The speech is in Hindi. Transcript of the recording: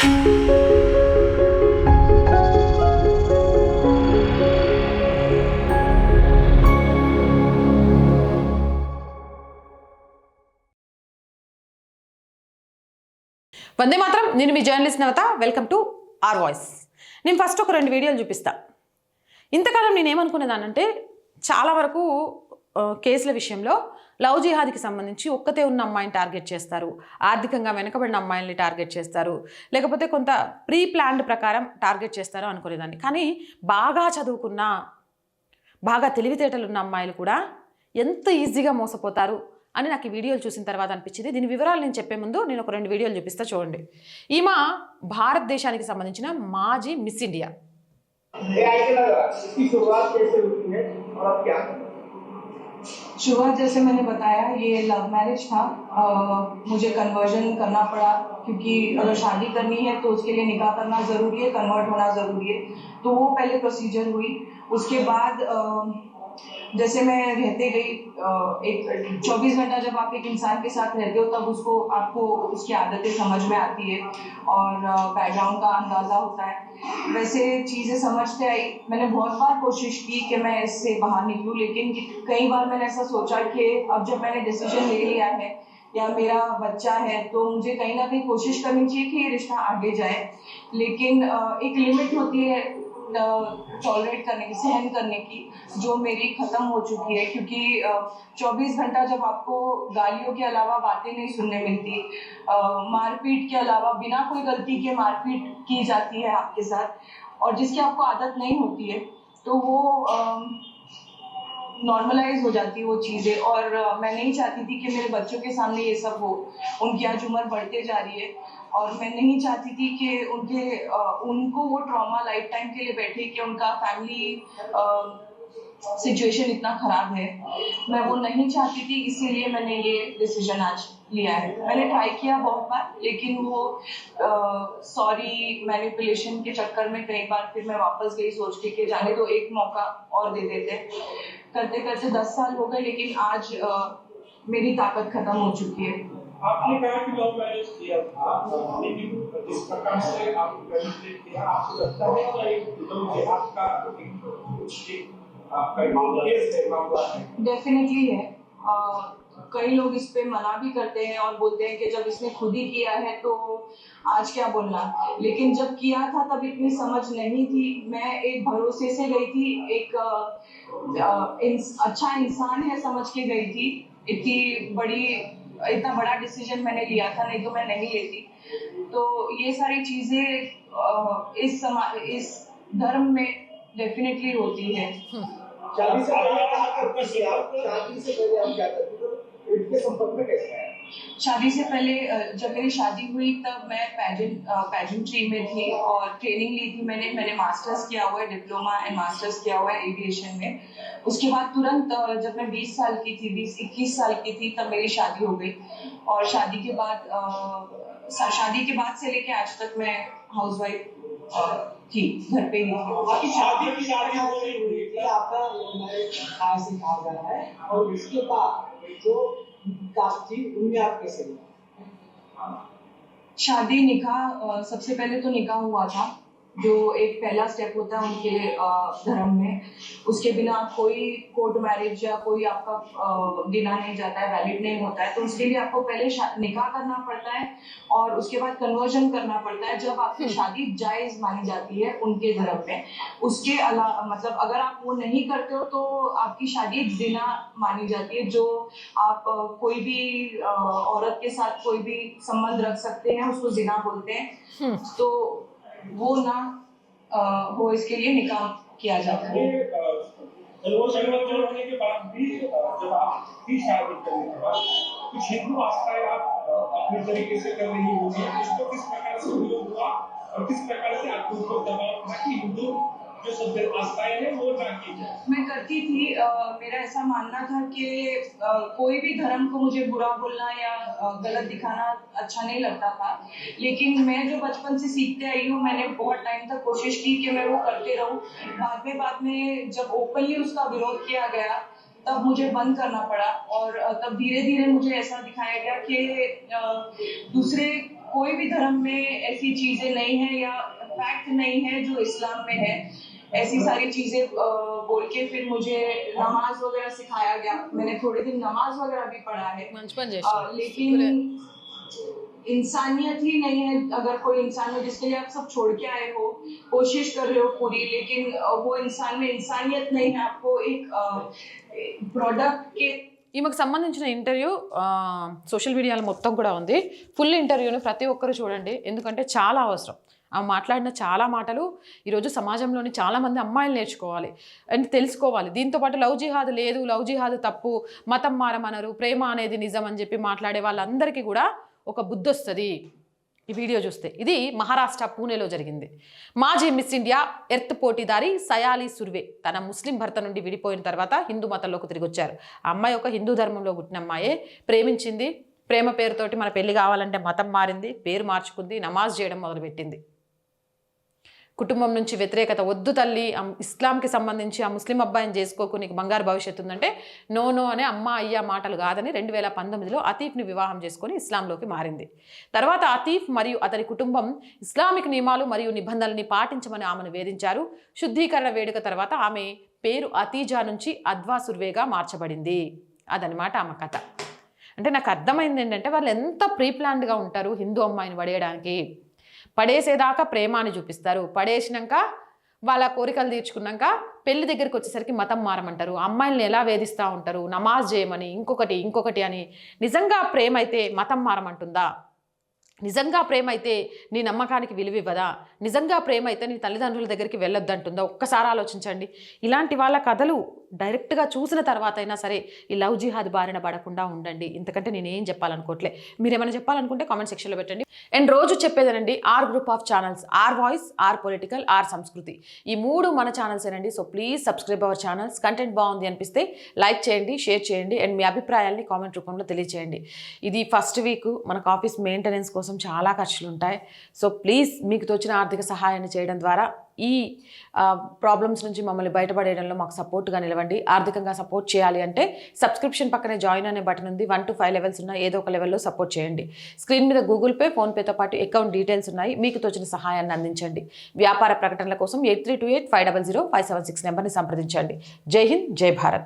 వందే మాత్రం. నేను మీ journalist Navatha. Welcome to R voice. నేను ఫస్ట్ ఒక 2 వీడియోలు చూపిస్తా. ఇంతకాలం నేనేమనుకునేదానంటే చాలా వరకు కేసుల విషయంలో లవ్ జిహాద్కి సంబంధించి ఒక్కతే ఉన్న అమ్మాయిని టార్గెట్ చేస్తారు, ఆర్థికంగా వెనకబడిన అమ్మాయిల్ని టార్గెట్ చేస్తారు, లేకపోతే కొంత ప్రీ ప్లాన్డ్ ప్రకారం టార్గెట్ చేస్తారు అనుకునేదాన్ని. కానీ బాగా చదువుకున్న, బాగా తెలివితేటలు ఉన్న అమ్మాయిలు కూడా ఎంత ఈజీగా మోసపోతారు అని నాకు ఈ వీడియోలు చూసిన తర్వాత అనిపించింది. దీని వివరాలు నేను చెప్పే ముందు నేను ఒక 2 వీడియోలు చూపిస్తా, చూడండి. ఈమె భారతదేశానికి సంబంధించిన మాజీ మిస్ ఇండియా. शुरुआत जैसे मैंने बताया ये लव मैरिज था। मुझे कन्वर्जन करना पड़ा क्योंकि अगर शादी करनी है तो उसके लिए निकाह करना ज़रूरी है, कन्वर्ट होना ज़रूरी है। तो वो पहले प्रोसीजर हुई। उसके बाद जैसे मैं रहते गई, एक 24 घंटा जब आप एक इंसान के साथ रहते हो तब आपको उसकी आदतें समझ में आती है और बैकग्राउंड का अंदाज़ा होता है। वैसे चीज़ें समझते आई। मैंने बहुत बार कोशिश की कि मैं इससे बाहर निकलूं, लेकिन कई बार मैंने ऐसा सोचा कि अब जब मैंने डिसीजन ले लिया है या मेरा बच्चा है तो मुझे कहीं ना कहीं कोशिश करनी चाहिए कि ये रिश्ता आगे जाए। लेकिन एक लिमिट होती है टॉलरेट करने की, सहन करने की, जो मेरी ख़त्म हो चुकी है। क्योंकि 24 घंटा जब आपको गालियों के अलावा बातें नहीं सुनने मिलती, मारपीट के अलावा बिना कोई गलती के मारपीट की जाती है आपके साथ, और जिसकी आपको आदत नहीं होती है, तो वो नॉर्मलाइज हो जाती है वो चीज़ें। और मैं नहीं चाहती थी कि मेरे बच्चों के सामने ये सब हो। उनकी आज उम्र बढ़ते जा रही है और मैं नहीं चाहती थी कि उनको वो ट्रॉमा लाइफ टाइम के लिए बैठे कि उनका फैमिली सिचुएशन इतना ख़राब है। मैं वो नहीं चाहती थी, इसीलिए मैंने ये डिसीजन आज लिया है। मैंने ट्राई किया बहुत बार, लेकिन वो सॉरी मैनिपुलेशन के चक्कर में कई बार फिर मैं वापस गई सोच के कि जाने दो, एक मौका और दे देते। करते करते 10 साल हो गए, लेकिन आज मेरी ताकत खत्म हो चुकी है। आपने कहा कि लव मैरिज किया था, लेकिन जिस प्रकार से आपने मैनिपुलेट किया, आपको लगता है कि लव जिहाद का आपका केस है, मामला है? डेफिनेटली है। कई लोग इस पे मना भी करते हैं और बोलते हैं कि जब इसने खुद ही किया है तो आज क्या बोलना। लेकिन जब किया था तब इतनी समझ नहीं थी। मैं एक भरोसे से गई थी, एक अच्छा इंसान है समझ के गई थी। इतना बड़ा डिसीजन मैंने लिया था, नहीं तो मैं नहीं लेती। तो ये सारी चीज़ें इस धर्म में डेफिनेटली होती है। शादी से पहले आप क्या करती थी? इनके संपर्क में कैसे आए? शादी से पहले जब मेरी शादी हुई तब मैं पेजेंट्री में थी और ट्रेनिंग ली थी। मैंने मास्टर्स किया हुआ है, डिप्लोमा एंड मास्टर्स किया हुआ है एविएशन में। उसके बाद तुरंत जब मैं 20 साल की थी, 20-21 साल की थी, तब मेरी शादी हो गई। और शादी के बाद से लेके आज तक मैं हाउसवाइफ थी, घर पे ही थी। आपकी शादी हो रही हुई आपका खास कहा जा रहा है, और इसके बाद जो कास्ट थी उनमें आप कैसे गए? शादी निकाह, सबसे पहले तो निकाह हुआ था, जो एक पहला स्टेप होता है उनके धर्म में। उसके बिना कोई कोर्ट मैरिज या कोई आपका गिना नहीं जाता है, वैलिड नहीं होता है। तो उसके लिए आपको पहले निकाह करना पड़ता है और उसके बाद कन्वर्जन करना पड़ता है, जब आपकी शादी जायज़ मानी जाती है उनके धर्म में। उसके अलावा मतलब अगर आप वो नहीं करते हो तो आपकी शादी ज़िना मानी जाती है। जो आप कोई भी औरत के साथ कोई भी संबंध रख सकते हैं उसको ज़िना बोलते हैं। तो वो ना हो, इसके लिए निकाह किया जाता है। कन्वर्जन होने के बाद भी जब आप भी शादी करने के बाद कुछ हिंदू आस्थाएं आप अपने तरीके से कर रही होगी, इसको किस प्रकार से विरोध हुआ और किस प्रकार से आपको ऊपर दबाव था कि हिंदू जो सब आस्थाएं हैं वो ना की जाए? मैं करती थी। मेरा ऐसा मानना था कि कोई भी धर्म को मुझे बुरा बोलना या गलत दिखाना अच्छा नहीं लगता था। लेकिन मैं जो बचपन से सीखते आई हूँ, मैंने बहुत टाइम तक कोशिश की कि मैं वो करते रहूँ। बाद में जब ओपनली उसका विरोध किया गया तब मुझे बंद करना पड़ा, और तब धीरे धीरे मुझे ऐसा दिखाया गया कि दूसरे कोई भी धर्म में ऐसी चीजें नहीं है या फैक्ट नहीं है जो इस्लाम में है। ऐसी सारी चीजें बोल के फिर मुझे नमाज वगैरह सिखाया गया। मैंने थोड़े दिन नमाज वगैरह भी पढ़ा है। మంచి పని చేశారు. लेकिन इंसानियत ही नहीं है। अगर कोई इंसान हो जिसके लिए आप सब छोड़ के आए हो, कोशिश कर रहे हो पूरी, लेकिन वो इंसान में इंसानियत नहीं है। आपको एक प्रोडक्ट के ఈమెకు సంబంధించిన ఇంటర్వ్యూ సోషల్ మీడియాలో మొత్తం కూడా ఉంది. ఫుల్ ఇంటర్వ్యూని ప్రతి ఒక్కరు చూడండి, ఎందుకంటే చాలా అవసరం. ఆమె మాట్లాడిన చాలా మాటలు ఈరోజు సమాజంలోని చాలామంది అమ్మాయిలు నేర్చుకోవాలి అండ్ తెలుసుకోవాలి. దీంతోపాటు లవ్ జిహాద్ లేదు, లవ్ జిహాద్ తప్పు, మతం మారమనరు, ప్రేమ అనేది నిజం అని చెప్పి మాట్లాడే వాళ్ళందరికీ కూడా ఒక బుద్ధి వస్తుంది ఈ వీడియో చూస్తే. ఇది మహారాష్ట్ర పూణేలో జరిగింది. మాజీ miss India earth పోటీదారి Sayali Surve తన ముస్లిం భర్త నుండి విడిపోయిన తర్వాత హిందూ మతంలోకి తిరిగి వచ్చారు. ఆ అమ్మాయి ఒక హిందూ ధర్మంలో పుట్టిన అమ్మాయే. ప్రేమించింది, ప్రేమ పేరుతోటి మన పెళ్లి కావాలంటే మతం మారింది, పేరు మార్చుకుంది, నమాజ్ చేయడం మొదలుపెట్టింది. కుటుంబం నుంచి వ్యతిరేకత, వద్దు తల్లి ఇస్లాంకి సంబంధించి ఆ ముస్లిం అబ్బాయిని చేసుకోకు, నీకు బంగారు భవిష్యత్తు ఉందంటే నో నో అనే అమ్మ అయ్యా మాటలు కాదని 2019లో అతీఫ్ని వివాహం చేసుకొని ఇస్లాంలోకి మారింది. తర్వాత అతీఫ్ మరియు అతని కుటుంబం ఇస్లామిక్ నియమాలు మరియు నిబంధనల్ని పాటించమని ఆమెను వేధించారు. శుద్ధీకరణ వేడుక తర్వాత ఆమె పేరు అతీజా నుంచి అద్వా సుర్వేగా మార్చబడింది. అదనమాట ఆమె కథ. అంటే నాకు అర్థమైంది ఏంటంటే వాళ్ళు ఎంత ప్రీ ప్లాన్డ్గా ఉంటారు హిందూ అమ్మాయిని పడేయడానికి. పడేసేదాకా ప్రేమాన్ని చూపిస్తారు, పడేసినాక వాళ్ళ కోరికలు తీర్చుకున్నాక పెళ్లి దగ్గరికి వచ్చేసరికి మతం మారమంటారు, అమ్మాయిల్ని ఎలా వేధిస్తూ ఉంటారు, నమాజ్ చేయమని, ఇంకొకటి అని. నిజంగా ప్రేమ అయితే మతం మారమంటుందా? నిజంగా ప్రేమ అయితే నీ నమ్మకానికి విలువ ఇవ్వదా? నిజంగా ప్రేమ అయితే నీ తల్లిదండ్రుల దగ్గరికి వెళ్ళొద్దంటుందా? ఒక్కసారి ఆలోచించండి. ఇలాంటి వాళ్ళ కథలు డైరెక్ట్గా చూసిన తర్వాత అయినా సరే ఈ లవ్ జిహాద్ బారిన పడకుండా ఉండండి. ఇంతకంటే నేనేం చెప్పాలనుకోవట్లే. మీరు ఏమైనా చెప్పాలనుకుంటే కామెంట్ సెక్షన్లో పెట్టండి. అండ్ రోజు చెప్పేదేనండి, R group of channels, R voice, R political, R Samskruthi, ఈ 3 మన ఛానల్సేనండి. So please subscribe our channels. Content బాగుంది అనిపిస్తే లైక్ చేయండి, షేర్ చేయండి అండ్ మీ అభిప్రాయాల్ని కామెంట్ రూపంలో తెలియజేయండి. ఇది ఫస్ట్ వీక్, మనకు ఆఫీస్ మెయింటెనెన్స్ కోసం చాలా ఖర్చులు ఉంటాయి. సో ప్లీజ్ మీకు తోచిన ఆర్థిక సహాయాన్ని చేయడం ద్వారా ఈ ప్రాబ్లమ్స్ నుంచి మమ్మల్ని బయటపడేయడంలో మాకు సపోర్ట్గా నిలవండి. ఆర్థికంగా సపోర్ట్ చేయాలి అంటే సబ్స్క్రిప్షన్ పక్కనే జాయిన్ అనే బటన్ ఉంది. 1 to 5 లెవెల్స్ ఉన్న ఏదో ఒక లెవెల్లో సపోర్ట్ చేయండి. స్క్రీన్ మీద గూగుల్ పే, ఫోన్పేతో పాటు అకౌంట్ డీటెయిల్స్ ఉన్నాయి. మీకు తోచిన సహాయాన్ని అందించండి. వ్యాపార ప్రకటనల కోసం 8328500576 నెంబర్ని సంప్రదించండి. జై హింద్, జై భారత్.